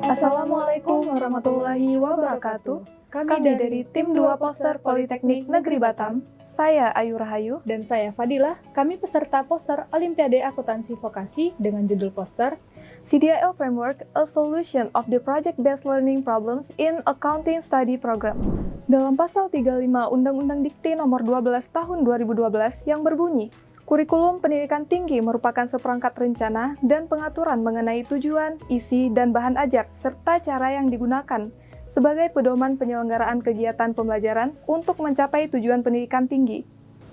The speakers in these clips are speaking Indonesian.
Assalamualaikum warahmatullahi wabarakatuh. Kami dari Tim 2 Poster Politeknik Negeri Batam. Saya Ayu Rahayu. Dan saya Fadilah. Kami peserta poster Olimpiade Akuntansi Vokasi dengan judul poster CDIO Framework, a solution of the project-based learning problems in accounting study program. Dalam pasal 35 Undang-Undang Dikti nomor 12 tahun 2012 yang berbunyi, kurikulum pendidikan tinggi merupakan seperangkat rencana dan pengaturan mengenai tujuan, isi, dan bahan ajar, serta cara yang digunakan sebagai pedoman penyelenggaraan kegiatan pembelajaran untuk mencapai tujuan pendidikan tinggi.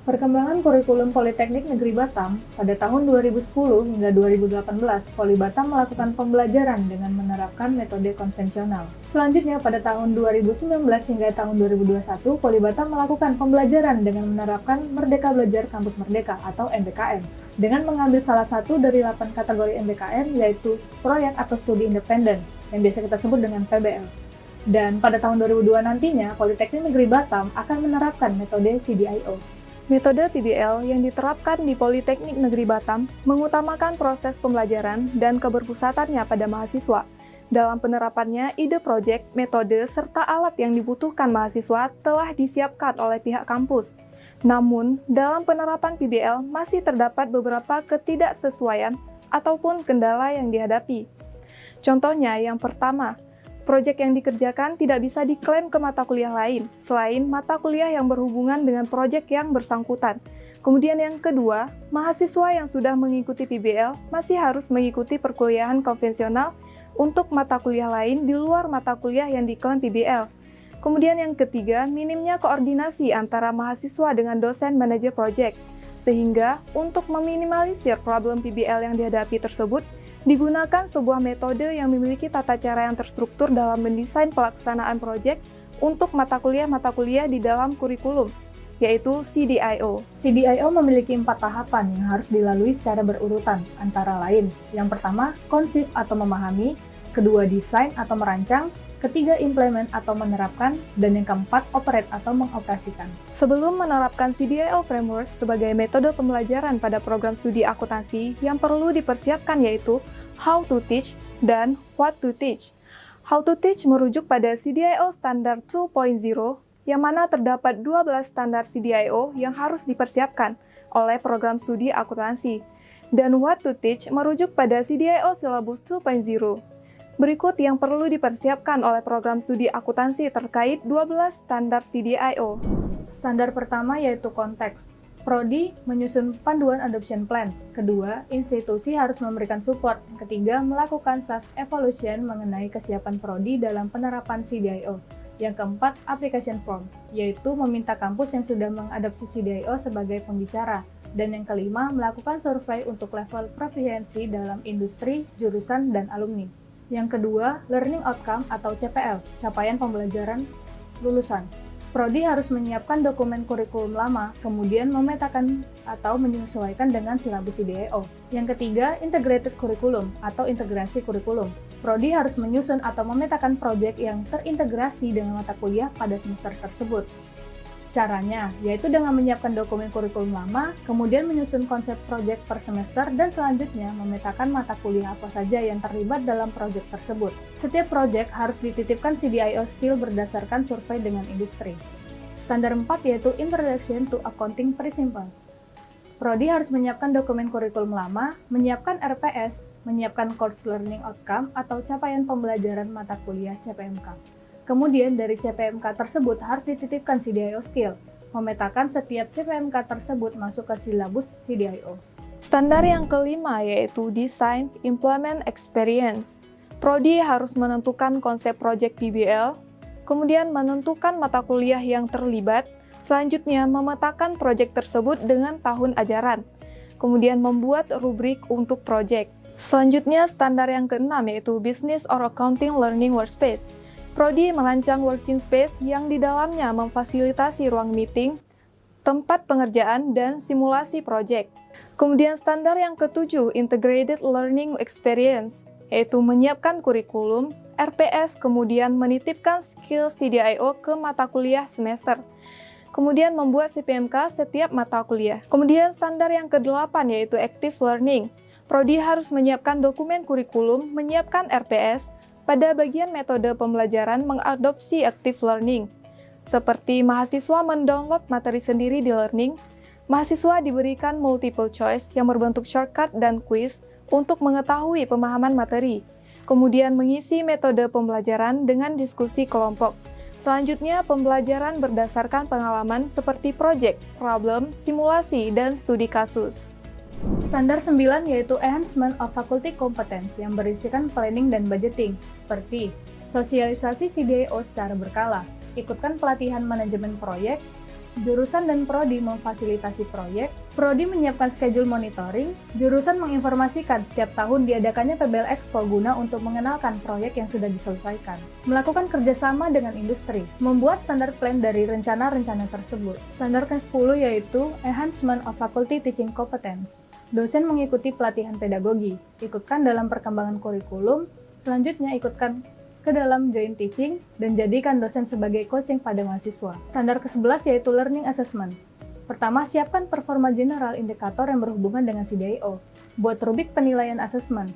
Perkembangan kurikulum Politeknik Negeri Batam pada tahun 2010 hingga 2018, Poli Batam melakukan pembelajaran dengan menerapkan metode konvensional. Selanjutnya, pada tahun 2019 hingga tahun 2021, Poli Batam melakukan pembelajaran dengan menerapkan Merdeka Belajar Kampus Merdeka atau MBKM, dengan mengambil salah satu dari 8 kategori MBKM, yaitu proyek atau studi independen, yang biasa kita sebut dengan PBL. Dan pada tahun 2002 nantinya, Politeknik Negeri Batam akan menerapkan metode CDIO. Metode PBL yang diterapkan di Politeknik Negeri Batam mengutamakan proses pembelajaran dan keberpusatannya pada mahasiswa. Dalam penerapannya, ide proyek, metode, serta alat yang dibutuhkan mahasiswa telah disiapkan oleh pihak kampus. Namun, dalam penerapan PBL masih terdapat beberapa ketidaksesuaian ataupun kendala yang dihadapi. Contohnya, yang pertama, proyek yang dikerjakan tidak bisa diklaim ke mata kuliah lain, selain mata kuliah yang berhubungan dengan proyek yang bersangkutan. Kemudian yang kedua, mahasiswa yang sudah mengikuti PBL masih harus mengikuti perkuliahan konvensional untuk mata kuliah lain di luar mata kuliah yang diklaim PBL. Kemudian yang ketiga, minimnya koordinasi antara mahasiswa dengan dosen manajer proyek, sehingga untuk meminimalisir problem PBL yang dihadapi tersebut, digunakan sebuah metode yang memiliki tata cara yang terstruktur dalam mendesain pelaksanaan proyek untuk mata kuliah di dalam kurikulum, yaitu CDIO. CDIO memiliki 4 tahapan yang harus dilalui secara berurutan, antara lain, yang pertama, konsep atau memahami, kedua, desain atau merancang, ketiga, implement atau menerapkan, dan yang keempat, operate atau mengoperasikan. Sebelum menerapkan CDIO Framework sebagai metode pembelajaran pada program studi akuntansi, yang perlu dipersiapkan yaitu how to teach dan what to teach. How to teach merujuk pada CDIO Standard 2.0, yang mana terdapat 12 standar CDIO yang harus dipersiapkan oleh program studi akuntansi. Dan what to teach merujuk pada CDIO Syllabus 2.0. Berikut yang perlu dipersiapkan oleh program studi akuntansi terkait 12 standar CDIO. Standar pertama yaitu konteks. Prodi menyusun panduan adoption plan. Kedua, institusi harus memberikan support. Ketiga, melakukan self-evaluation mengenai kesiapan prodi dalam penerapan CDIO. Yang keempat, application form, yaitu meminta kampus yang sudah mengadopsi CDIO sebagai pembicara. Dan yang kelima, melakukan survei untuk level proficiency dalam industri, jurusan, dan alumni. Yang kedua, learning outcome atau CPL, capaian pembelajaran lulusan. Prodi harus menyiapkan dokumen kurikulum lama, kemudian memetakan atau menyesuaikan dengan silabus CDIO. Yang ketiga, integrated curriculum atau integrasi kurikulum. Prodi harus menyusun atau memetakan proyek yang terintegrasi dengan mata kuliah pada semester tersebut. Caranya, yaitu dengan menyiapkan dokumen kurikulum lama, kemudian menyusun konsep proyek per semester, dan selanjutnya memetakan mata kuliah apa saja yang terlibat dalam proyek tersebut. Setiap proyek harus dititipkan CDIO skill berdasarkan survei dengan industri. Standar 4 yaitu Introduction to Accounting Principle. Prodi harus menyiapkan dokumen kurikulum lama, menyiapkan RPS, menyiapkan Course Learning Outcome atau capaian pembelajaran mata kuliah CPMK. Kemudian dari CPMK tersebut harus dititipkan CDIO skill, memetakan setiap CPMK tersebut masuk ke silabus CDIO. Standar yang kelima yaitu Design Implement Experience. Prodi harus menentukan konsep proyek PBL, kemudian menentukan mata kuliah yang terlibat, selanjutnya memetakan proyek tersebut dengan tahun ajaran, kemudian membuat rubrik untuk proyek. Selanjutnya standar yang keenam yaitu Business or Accounting Learning Workspace. Prodi merancang working space yang di dalamnya memfasilitasi ruang meeting, tempat pengerjaan, dan simulasi proyek. Kemudian standar yang ketujuh, Integrated Learning Experience, yaitu menyiapkan kurikulum, RPS, kemudian menitipkan skill CDIO ke mata kuliah semester. Kemudian membuat CPMK setiap mata kuliah. Kemudian standar yang ke-8 yaitu Active Learning, Prodi harus menyiapkan dokumen kurikulum, menyiapkan RPS, pada bagian metode pembelajaran mengadopsi active learning. Seperti mahasiswa mendownload materi sendiri di Learning, mahasiswa diberikan multiple choice yang berbentuk shortcut dan quiz untuk mengetahui pemahaman materi, kemudian mengisi metode pembelajaran dengan diskusi kelompok. Selanjutnya, pembelajaran berdasarkan pengalaman seperti project, problem, simulasi, dan studi kasus. Standar 9 yaitu Enhancement of Faculty Competence yang berisikan planning dan budgeting, seperti sosialisasi CDIO secara berkala, ikutkan pelatihan manajemen proyek, jurusan dan prodi memfasilitasi proyek, prodi menyiapkan schedule monitoring, jurusan menginformasikan setiap tahun diadakannya PBL Expo guna untuk mengenalkan proyek yang sudah diselesaikan, melakukan kerjasama dengan industri, membuat standar plan dari rencana-rencana tersebut. Standar ke-10 yaitu Enhancement of Faculty Teaching Competence. Dosen mengikuti pelatihan pedagogi, ikutkan dalam perkembangan kurikulum, selanjutnya ikutkan ke dalam joint teaching, dan jadikan dosen sebagai coaching pada mahasiswa. Standar ke-11 yaitu Learning Assessment. Pertama, siapkan performa general indikator yang berhubungan dengan CDIO. Buat rubrik penilaian asesmen.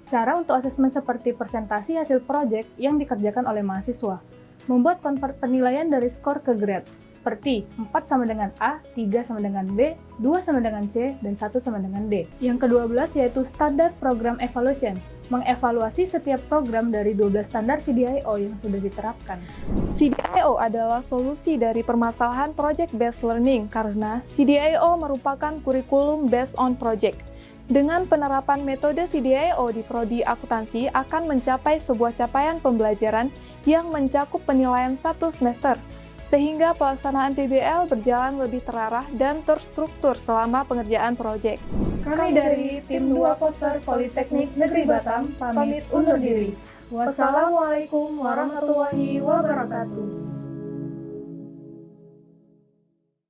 Cara untuk asesmen seperti presentasi hasil proyek yang dikerjakan oleh mahasiswa. Membuat convert penilaian dari skor ke grade, seperti 4 sama dengan A, 3 sama dengan B, 2 sama dengan C, dan 1 sama dengan D. Yang ke-12 yaitu Standard Program Evaluation, mengevaluasi setiap program dari 12 standar CDIO yang sudah diterapkan. CDIO adalah solusi dari permasalahan project-based learning karena CDIO merupakan kurikulum based on project. Dengan penerapan metode CDIO di prodi akuntansi akan mencapai sebuah capaian pembelajaran yang mencakup penilaian 1 semester, sehingga pelaksanaan PBL berjalan lebih terarah dan terstruktur selama pengerjaan proyek. Kami dari Tim 2 Poster Politeknik Negeri Batam pamit undur diri. Wassalamualaikum warahmatullahi wabarakatuh.